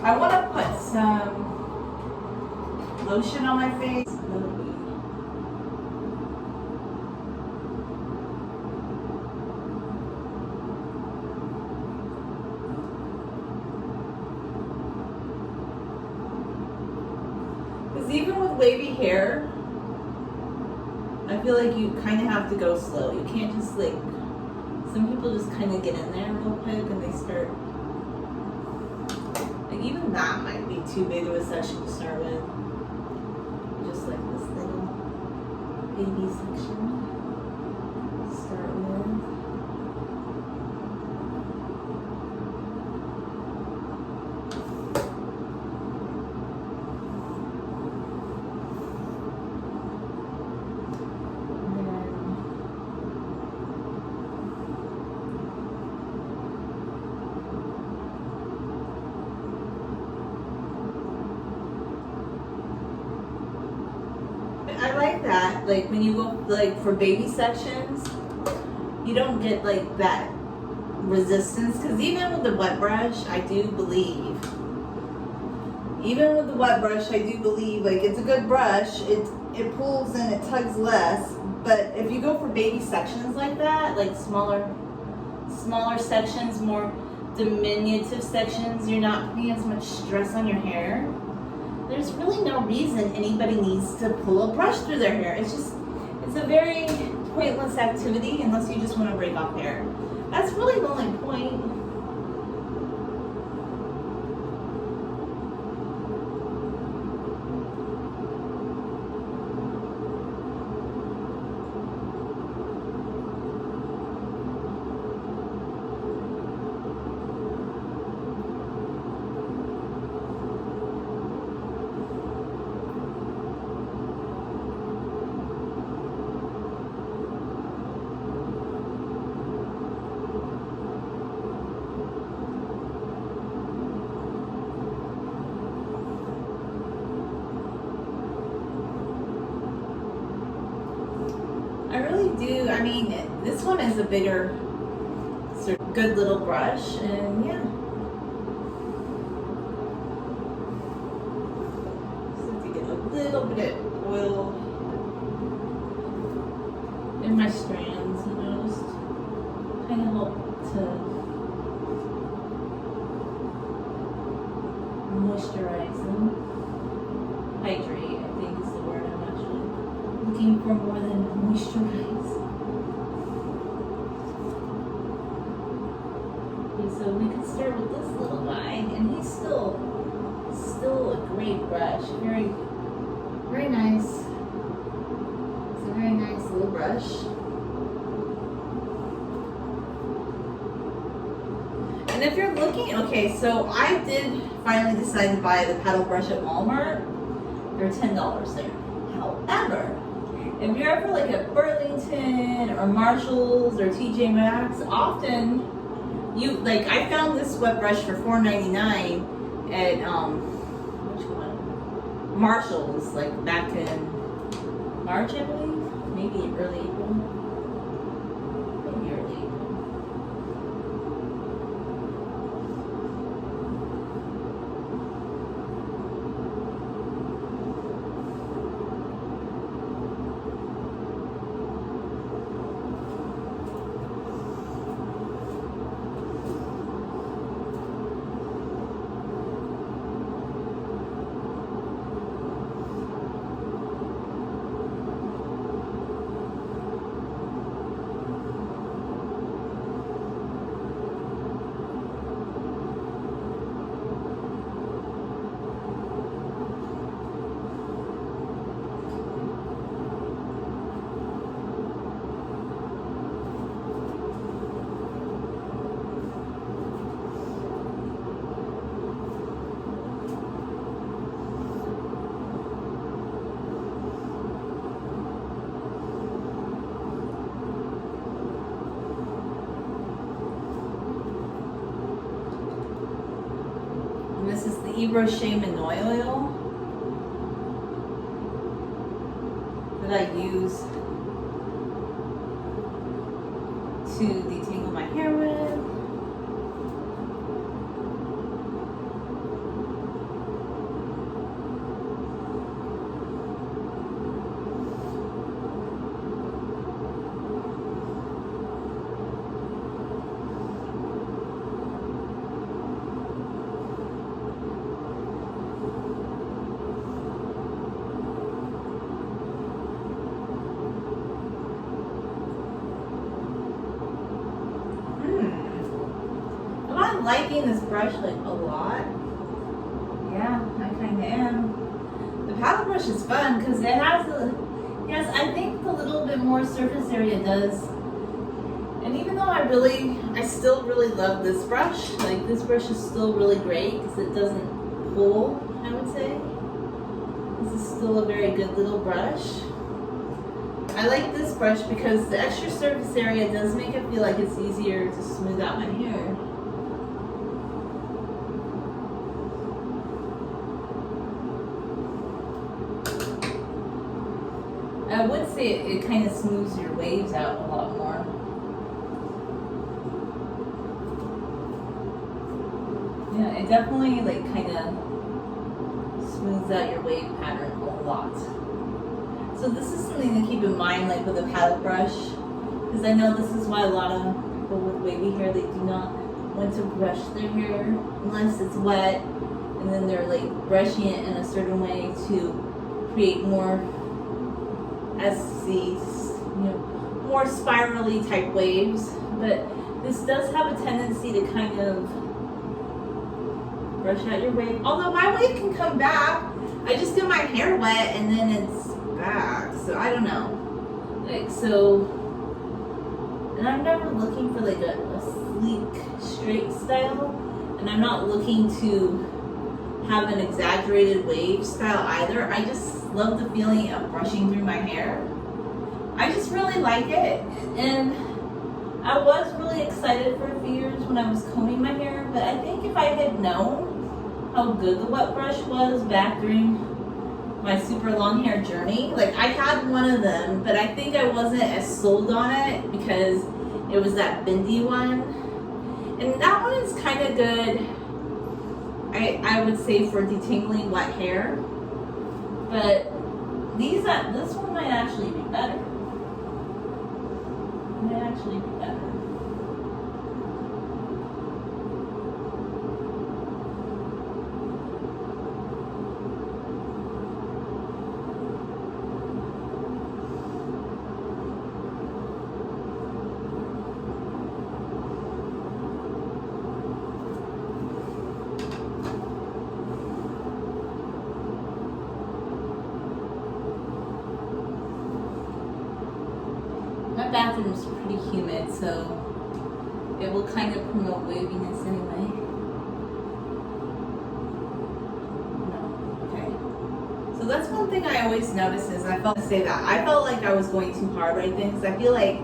I want to put some lotion on my face. Because even with wavy hair, I feel like you kind of have to go slow. You can't just like, some people just kind of get in there real quick and they start, like even that might be too big of a section to start with. Just like this little baby section to start with. I like that, like when you go like for baby sections, you don't get like that resistance, because even with the wet brush, I do believe, like it's a good brush, it pulls and it tugs less, but if you go for baby sections like that, like smaller sections, more diminutive sections, you're not putting as much stress on your hair. There's really no reason anybody needs to pull a brush through their hair. It's a very pointless activity unless you just want to break off hair. That's really the only point. I really do. I mean, this one is a bigger, sort of good little brush, and yeah. Just have to get a little bit of oil in my strands, you know, just kind of help to moisturize them. Hydrate, I think is the word I'm actually looking for, more than moisturize. Okay, so we could start with this little guy, and he's still a great brush. Very, very nice. It's a very nice little brush. And if you're looking, okay, so I did finally decide to buy the paddle brush at Walmart. They're $10 there. However, if you're ever like at Burlington or Marshalls or TJ Maxx, often I found this wet brush for $4.99 at which one? Marshalls, like back in March, I believe, maybe early April. Maybe early April. This is the WetBrush Manoi oil that I use to detangle my hair with. liking this brush like a lot. Yeah, I kind of am. The paddle brush is fun because it has yes, I think the little bit more surface area does. And even though I still really love this brush, like this brush is still really great because it doesn't pull, I would say. This is still a very good little brush. I like this brush because the extra surface area does make it feel like it's easier to smooth out my hair. I would say it kind of smooths your waves out a lot more. Yeah, it definitely like kind of smooths out your wave pattern a lot. So this is something to keep in mind, like with a paddle brush, because I know this is why a lot of people with wavy hair, they do not want to brush their hair unless it's wet, and then they're like brushing it in a certain way to create more more spirally type waves. But this does have a tendency to kind of brush out your wave. Although my wave can come back. I just get my hair wet and then it's back. So I don't know. Like so, and I'm never looking for like a sleek, straight style. And I'm not looking to have an exaggerated wave style either. I just love the feeling of brushing through my hair. I just really like it. And I was really excited for a few years when I was combing my hair, but I think if I had known how good the WetBrush was back during my super long hair journey, like I had one of them, but I think I wasn't as sold on it because it was that bendy one. And that one is kind of good, I would say, for detangling wet hair. But this one might actually be better. Might actually be better. My bathroom's pretty humid, so it will kind of promote waviness anyway. No, okay. So that's one thing I always notice is I felt like I was going too hard right then, because I feel like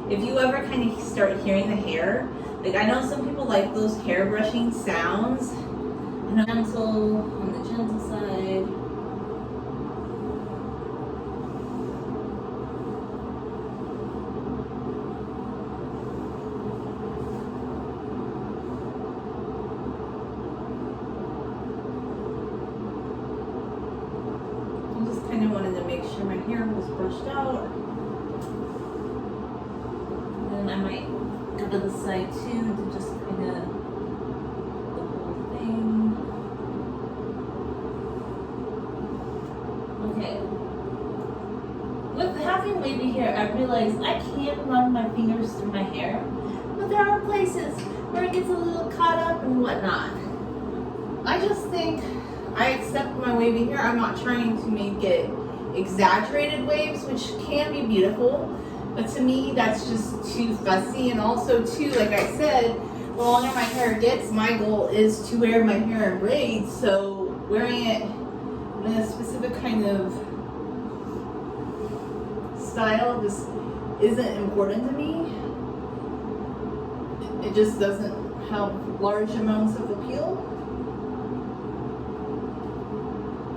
if you ever kind of start hearing the hair, like I know some people like those hair brushing sounds, and on the gentle side. I wanted to make sure my hair was brushed out. And then I might go to the side too to just kind of the whole thing. Okay. With having wavy hair, I realized I can't run my fingers through my hair, but there are places where it gets a little caught up and whatnot. I just think I accept my wavy hair. I'm not trying to make it exaggerated waves, which can be beautiful, but to me that's just too fussy. And also too, like I said, the longer my hair gets, my goal is to wear my hair in braids, so wearing it in a specific kind of style just isn't important to me. It just doesn't have large amounts of appeal.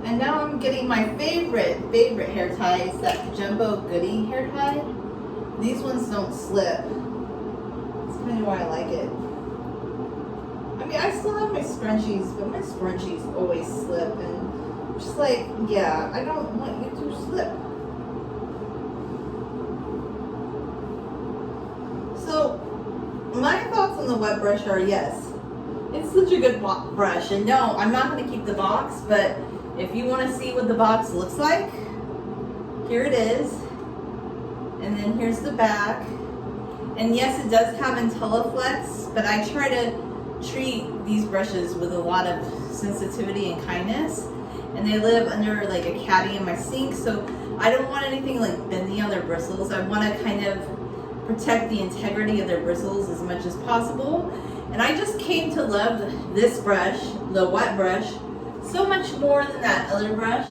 And now I'm getting my favorite hair ties, that Jumbo Goody hair tie. These ones don't slip. That's kind of why I like it. I mean, I still have my scrunchies, but my scrunchies always slip. And I'm just like, yeah, I don't want you to slip. So, my thoughts on the WetBrush are yes, it's such a good brush. And no, I'm not going to keep the box, but if you want to see what the box looks like, here it is. And then here's the back. And yes, it does have IntelliFlex, but I try to treat these brushes with a lot of sensitivity and kindness, and they live under like a caddy in my sink, so I don't want anything like bendy on their bristles. I want to kind of protect the integrity of their bristles as much as possible. And I just came to love this brush, the WetBrush, so much more than that other brush.